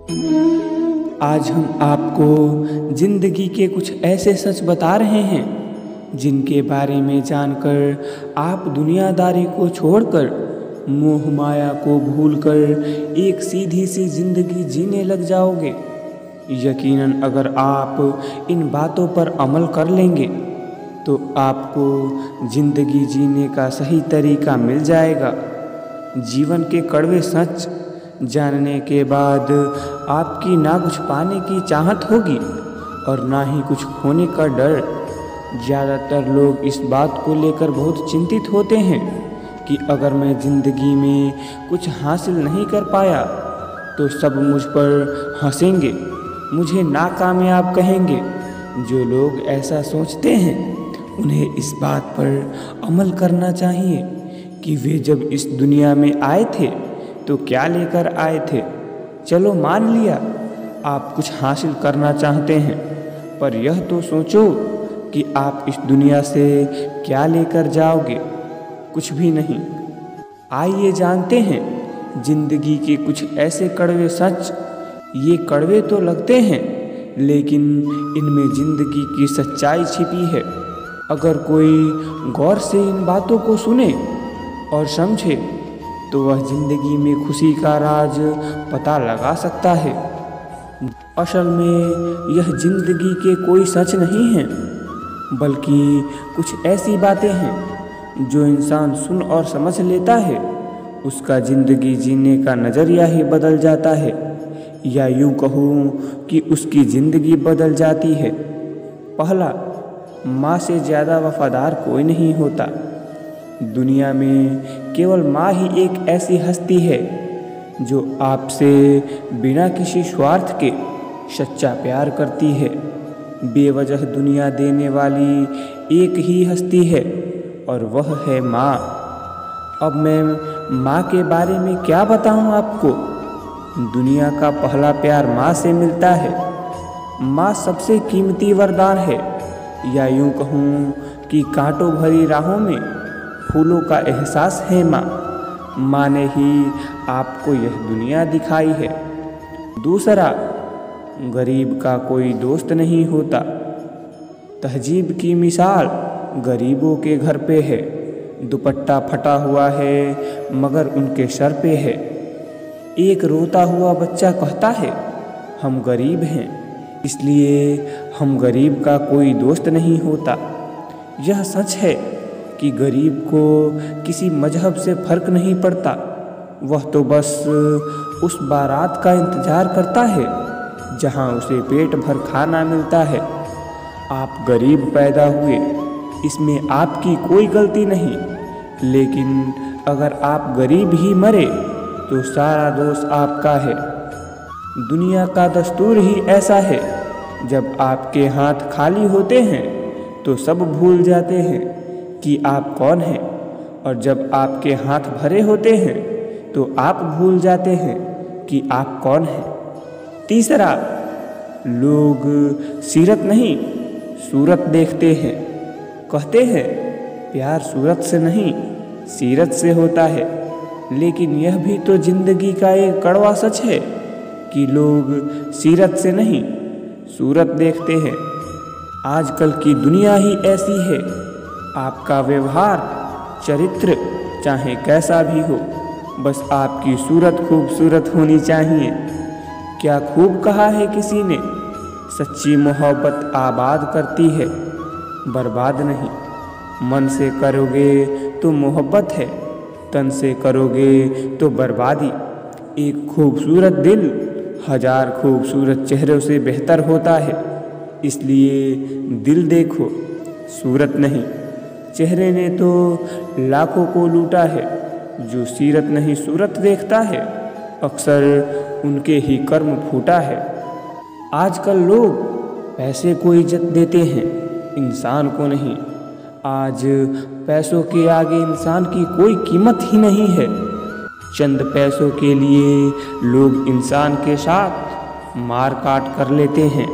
आज हम आपको जिंदगी के कुछ ऐसे सच बता रहे हैं जिनके बारे में जानकर आप दुनियादारी को छोड़कर मोह माया को भूलकर एक सीधी सी जिंदगी जीने लग जाओगे। यकीनन अगर आप इन बातों पर अमल कर लेंगे तो आपको जिंदगी जीने का सही तरीका मिल जाएगा। जीवन के कड़वे सच जानने के बाद आपकी ना कुछ पाने की चाहत होगी और ना ही कुछ खोने का डर। ज़्यादातर लोग इस बात को लेकर बहुत चिंतित होते हैं कि अगर मैं ज़िंदगी में कुछ हासिल नहीं कर पाया तो सब मुझ पर हंसेंगे, मुझे नाकामयाब कहेंगे। जो लोग ऐसा सोचते हैं उन्हें इस बात पर अमल करना चाहिए कि वे जब इस दुनिया में आए थे तो क्या लेकर आए थे। चलो मान लिया आप कुछ हासिल करना चाहते हैं, पर यह तो सोचो कि आप इस दुनिया से क्या लेकर जाओगे। कुछ भी नहीं। आइए जानते हैं जिंदगी के कुछ ऐसे कड़वे सच। ये कड़वे तो लगते हैं लेकिन इनमें जिंदगी की सच्चाई छिपी है। अगर कोई गौर से इन बातों को सुने और समझे तो वह जिंदगी में खुशी का राज पता लगा सकता है। असल में यह जिंदगी के कोई सच नहीं है, बल्कि कुछ ऐसी बातें हैं जो इंसान सुन और समझ लेता है, उसका जिंदगी जीने का नज़रिया ही बदल जाता है, या यूँ कहूँ कि उसकी ज़िंदगी बदल जाती है। पहला, माँ से ज़्यादा वफादार कोई नहीं होता। दुनिया में केवल माँ ही एक ऐसी हस्ती है जो आपसे बिना किसी स्वार्थ के सच्चा प्यार करती है। बेवजह दुनिया देने वाली एक ही हस्ती है और वह है माँ। अब मैं माँ के बारे में क्या बताऊँ आपको। दुनिया का पहला प्यार माँ से मिलता है। माँ सबसे कीमती वरदान है, या यूँ कहूँ कि कांटों भरी राहों में फूलों का एहसास है माँ ने ही आपको यह दुनिया दिखाई है। दूसरा, गरीब का कोई दोस्त नहीं होता। तहजीब की मिसाल गरीबों के घर पे है। दुपट्टा फटा हुआ है मगर उनके सर पे है। एक रोता हुआ बच्चा कहता है हम गरीब हैं, इसलिए हम गरीब का कोई दोस्त नहीं होता। यह सच है कि गरीब को किसी मजहब से फ़र्क नहीं पड़ता। वह तो बस उस बारात का इंतज़ार करता है जहां उसे पेट भर खाना मिलता है। आप गरीब पैदा हुए, इसमें आपकी कोई गलती नहीं, लेकिन अगर आप गरीब ही मरे तो सारा दोष आपका है। दुनिया का दस्तूर ही ऐसा है, जब आपके हाथ खाली होते हैं तो सब भूल जाते हैं कि आप कौन हैं, और जब आपके हाथ भरे होते हैं तो आप भूल जाते हैं कि आप कौन हैं। तीसरा, लोग सीरत नहीं सूरत देखते हैं। कहते हैं प्यार सूरत से नहीं सीरत से होता है, लेकिन यह भी तो जिंदगी का एक कड़वा सच है कि लोग सीरत से नहीं सूरत देखते हैं। आजकल की दुनिया ही ऐसी है। आपका व्यवहार, चरित्र चाहे कैसा भी हो, बस आपकी सूरत खूबसूरत होनी चाहिए। क्या खूब कहा है किसी ने, सच्ची मोहब्बत आबाद करती है, बर्बाद नहीं। मन से करोगे तो मोहब्बत है, तन से करोगे तो बर्बादी। एक खूबसूरत दिल हजार खूबसूरत चेहरों से बेहतर होता है, इसलिए दिल देखो सूरत नहीं। चेहरे ने तो लाखों को लूटा है, जो सीरत नहीं सूरत देखता है, अक्सर उनके ही कर्म फूटा है। आजकल लोग पैसे को इज्जत देते हैं, इंसान को नहीं। आज पैसों के आगे इंसान की कोई कीमत ही नहीं है। चंद पैसों के लिए लोग इंसान के साथ मार काट कर लेते हैं।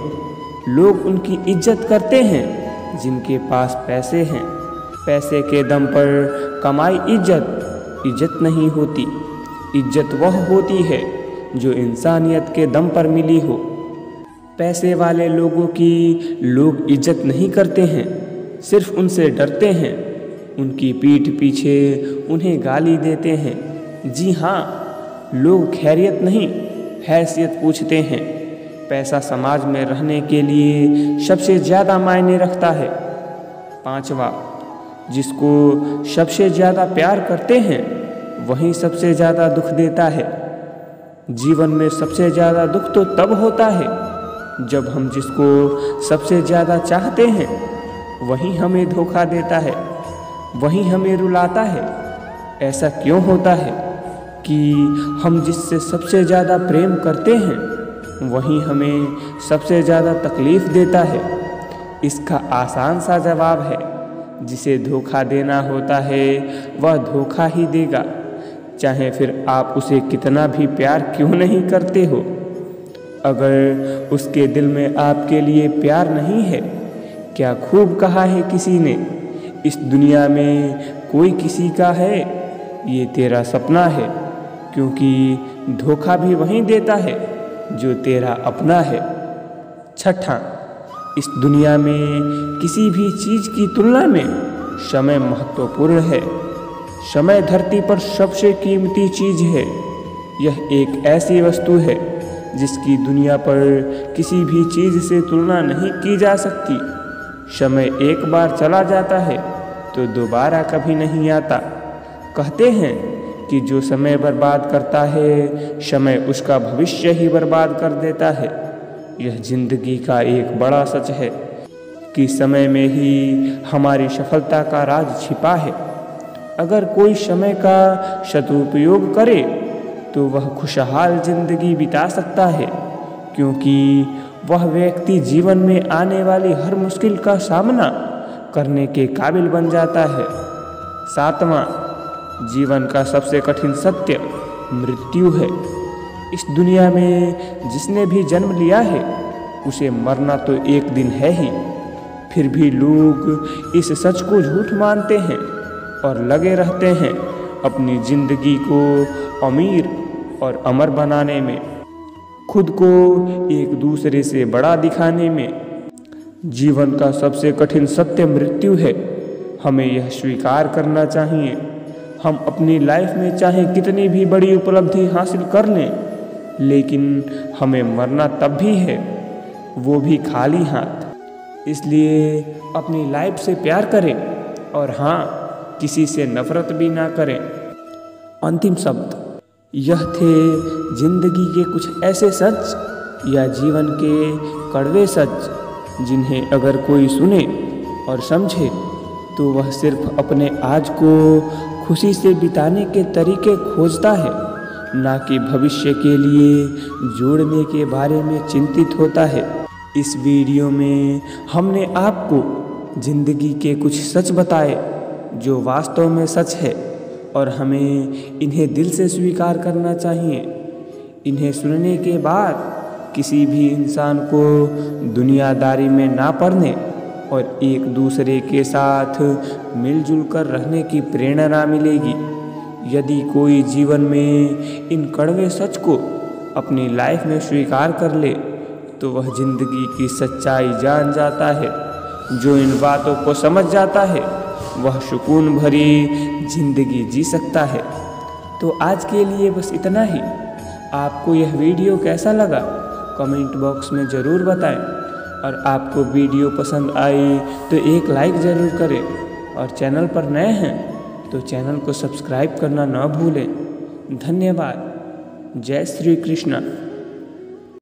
लोग उनकी इज्जत करते हैं जिनके पास पैसे हैं। पैसे के दम पर कमाई इज्जत नहीं होती। इज्जत वह होती है जो इंसानियत के दम पर मिली हो। पैसे वाले लोगों की लोग इज्जत नहीं करते हैं, सिर्फ उनसे डरते हैं, उनकी पीठ पीछे उन्हें गाली देते हैं। जी हाँ, लोग खैरियत नहीं हैसियत पूछते हैं। पैसा समाज में रहने के लिए सबसे ज़्यादा मायने रखता है। 5वां, जिसको सबसे ज़्यादा प्यार करते हैं वही सबसे ज़्यादा दुख देता है। जीवन में सबसे ज़्यादा दुख तो तब होता है जब हम जिसको सबसे ज़्यादा चाहते हैं वही हमें धोखा देता है, वही हमें रुलाता है। ऐसा क्यों होता है कि हम जिससे सबसे ज़्यादा प्रेम करते हैं वही हमें सबसे ज़्यादा तकलीफ़ देता है? इसका आसान सा जवाब है, जिसे धोखा देना होता है वह धोखा ही देगा, चाहे फिर आप उसे कितना भी प्यार क्यों नहीं करते हो। अगर उसके दिल में आपके लिए प्यार नहीं है, क्या खूब कहा है किसी ने, इस दुनिया में कोई किसी का है, ये तेरा सपना है। क्योंकि धोखा भी वही देता है जो तेरा अपना है। 6, इस दुनिया में किसी भी चीज़ की तुलना में समय महत्वपूर्ण है। समय धरती पर सबसे कीमती चीज़ है। यह एक ऐसी वस्तु है जिसकी दुनिया पर किसी भी चीज़ से तुलना नहीं की जा सकती। समय एक बार चला जाता है तो दोबारा कभी नहीं आता। कहते हैं कि जो समय बर्बाद करता है समय उसका भविष्य ही बर्बाद कर देता है। यह जिंदगी का एक बड़ा सच है कि समय में ही हमारी सफलता का राज छिपा है। अगर कोई समय का सदुपयोग करे तो वह खुशहाल जिंदगी बिता सकता है, क्योंकि वह व्यक्ति जीवन में आने वाली हर मुश्किल का सामना करने के काबिल बन जाता है। 7वां, जीवन का सबसे कठिन सत्य मृत्यु है। इस दुनिया में जिसने भी जन्म लिया है उसे मरना तो एक दिन है ही, फिर भी लोग इस सच को झूठ मानते हैं और लगे रहते हैं अपनी जिंदगी को अमीर और अमर बनाने में, खुद को एक दूसरे से बड़ा दिखाने में। जीवन का सबसे कठिन सत्य मृत्यु है। हमें यह स्वीकार करना चाहिए। हम अपनी लाइफ में चाहे कितनी भी बड़ी उपलब्धि हासिल कर लें, लेकिन हमें मरना तब भी है, वो भी खाली हाथ। इसलिए अपनी लाइफ से प्यार करें और हाँ, किसी से नफरत भी ना करें। अंतिम शब्द यह थे जिंदगी के कुछ ऐसे सच या जीवन के कड़वे सच जिन्हें अगर कोई सुने और समझे तो वह सिर्फ अपने आज को खुशी से बिताने के तरीके खोजता है, ना कि भविष्य के लिए जोड़ने के बारे में चिंतित होता है। इस वीडियो में हमने आपको जिंदगी के कुछ सच बताए जो वास्तव में सच है और हमें इन्हें दिल से स्वीकार करना चाहिए। इन्हें सुनने के बाद किसी भी इंसान को दुनियादारी में ना पड़ने और एक दूसरे के साथ मिलजुल कर रहने की प्रेरणा मिलेगी। यदि कोई जीवन में इन कड़वे सच को अपनी लाइफ में स्वीकार कर ले तो वह जिंदगी की सच्चाई जान जाता है। जो इन बातों को समझ जाता है वह सुकून भरी जिंदगी जी सकता है। तो आज के लिए बस इतना ही। आपको यह वीडियो कैसा लगा कमेंट बॉक्स में ज़रूर बताएं, और आपको वीडियो पसंद आई तो एक लाइक ज़रूर करें, और चैनल पर नए हैं तो चैनल को सब्सक्राइब करना ना भूलें। धन्यवाद। जय श्री कृष्ण।